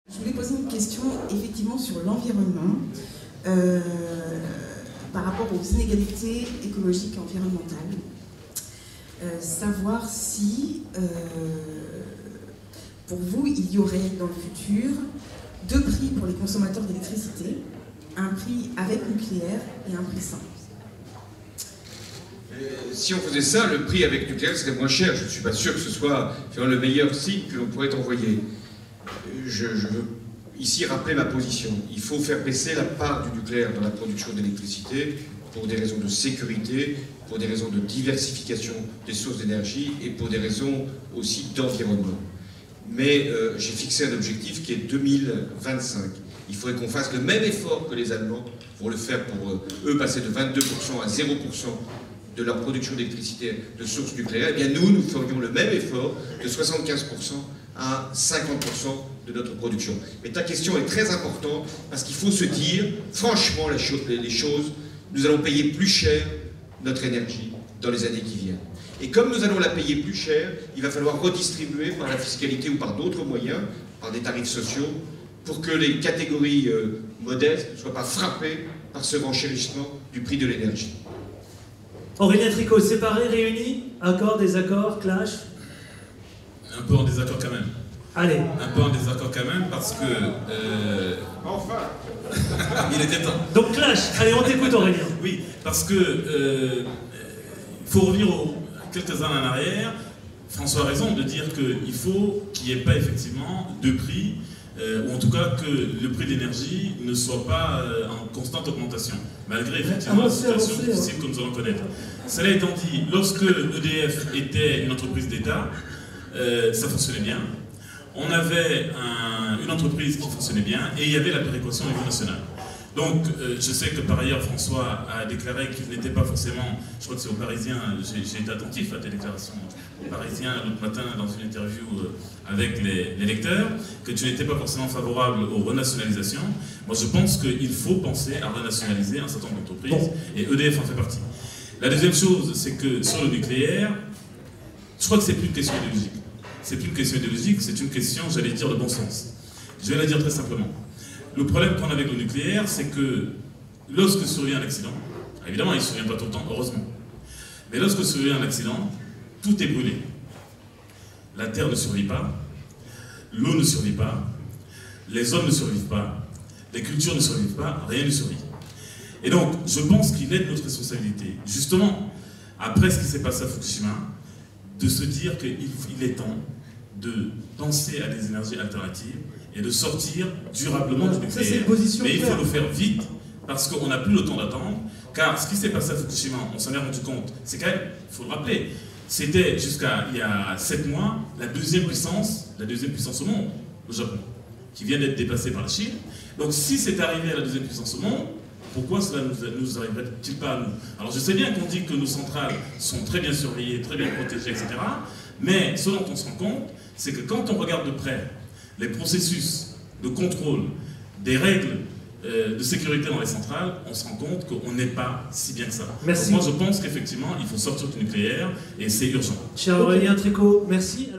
Je voulais poser une question effectivement sur l'environnement par rapport aux inégalités écologiques et environnementales. Savoir si, pour vous, il y aurait dans le futur deux prix pour les consommateurs d'électricité, un prix avec nucléaire et un prix sans. Si on faisait ça, le prix avec nucléaire serait moins cher. Je ne suis pas sûr que ce soit le meilleur signe que l'on pourrait envoyer. Je veux ici rappeler ma position. Il faut faire baisser la part du nucléaire dans la production d'électricité pour des raisons de sécurité, pour des raisons de diversification des sources d'énergie et pour des raisons aussi d'environnement. Mais j'ai fixé un objectif qui est 2025. Il faudrait qu'on fasse le même effort que les Allemands pour le faire pour eux passer de 22% à 0% de leur production d'électricité de sources nucléaires. Eh bien nous ferions le même effort de 75% à 50% de notre production. Mais ta question est très importante parce qu'il faut se dire franchement les choses. Nous allons payer plus cher notre énergie dans les années qui viennent. Et comme nous allons la payer plus cher, il va falloir redistribuer par la fiscalité ou par d'autres moyens, par des tarifs sociaux, pour que les catégories modestes ne soient pas frappées par ce renchérissement du prix de l'énergie. Aurélien Tricot, séparés, réunis, accord, désaccord, clash? Un peu en désaccord quand même. Allez. Un peu en désaccord quand même parce que... Enfin il était temps. Donc clash, allez, on t'écoute Aurélien. Oui, parce que il faut revenir quelques années en arrière. François a raison de dire qu'il faut qu'il n'y ait pas effectivement de prix, ou en tout cas que le prix de l'énergie ne soit pas en constante augmentation, malgré effectivement la situation difficile que nous allons connaître. Cela étant dit, lorsque EDF était une entreprise d'État, ça fonctionnait bien. On avait une entreprise qui fonctionnait bien et il y avait la péréquation au niveau national. Donc, je sais que par ailleurs, François a déclaré qu'il n'était pas forcément, je crois que c'est au Parisien, j'ai été attentif à tes déclarations, au Parisien l'autre matin dans une interview avec les lecteurs, que tu n'étais pas forcément favorable aux renationalisations. Moi, je pense qu'il faut penser à renationaliser un certain nombre d'entreprises et EDF en fait partie. La deuxième chose, c'est que sur le nucléaire, je crois que c'est plus une question idéologique. C'est plus une question idéologique, c'est une question, j'allais dire, de bon sens. Je vais la dire très simplement. Le problème qu'on a avec le nucléaire, c'est que lorsque survient un accident, évidemment il ne survient pas tout le temps, heureusement, mais lorsque survient un accident, tout est brûlé. La terre ne survit pas, l'eau ne survit pas, les hommes ne survivent pas, les cultures ne survivent pas, rien ne survit. Et donc, je pense qu'il est de notre responsabilité, justement, après ce qui s'est passé à Fukushima, de se dire qu'il est temps de penser à des énergies alternatives et de sortir durablement du nucléaire. Mais il faut le faire vite, parce qu'on n'a plus le temps d'attendre, car ce qui s'est passé à Fukushima, on s'en est rendu compte, c'est quand même, il faut le rappeler, c'était jusqu'à il y a 7 mois, la deuxième puissance au monde, le Japon, qui vient d'être dépassée par la Chine. Donc si c'est arrivé à la deuxième puissance au monde, pourquoi cela ne nous arriverait-il pas à nous? Alors je sais bien qu'on dit que nos centrales sont très bien surveillées, très bien protégées, etc. Mais ce dont on se rend compte, c'est que quand on regarde de près les processus de contrôle des règles de sécurité dans les centrales, on se rend compte qu'on n'est pas si bien que ça. Merci. Donc moi je pense qu'effectivement il faut sortir du nucléaire et c'est urgent. Cher Aurélien Tricot, merci.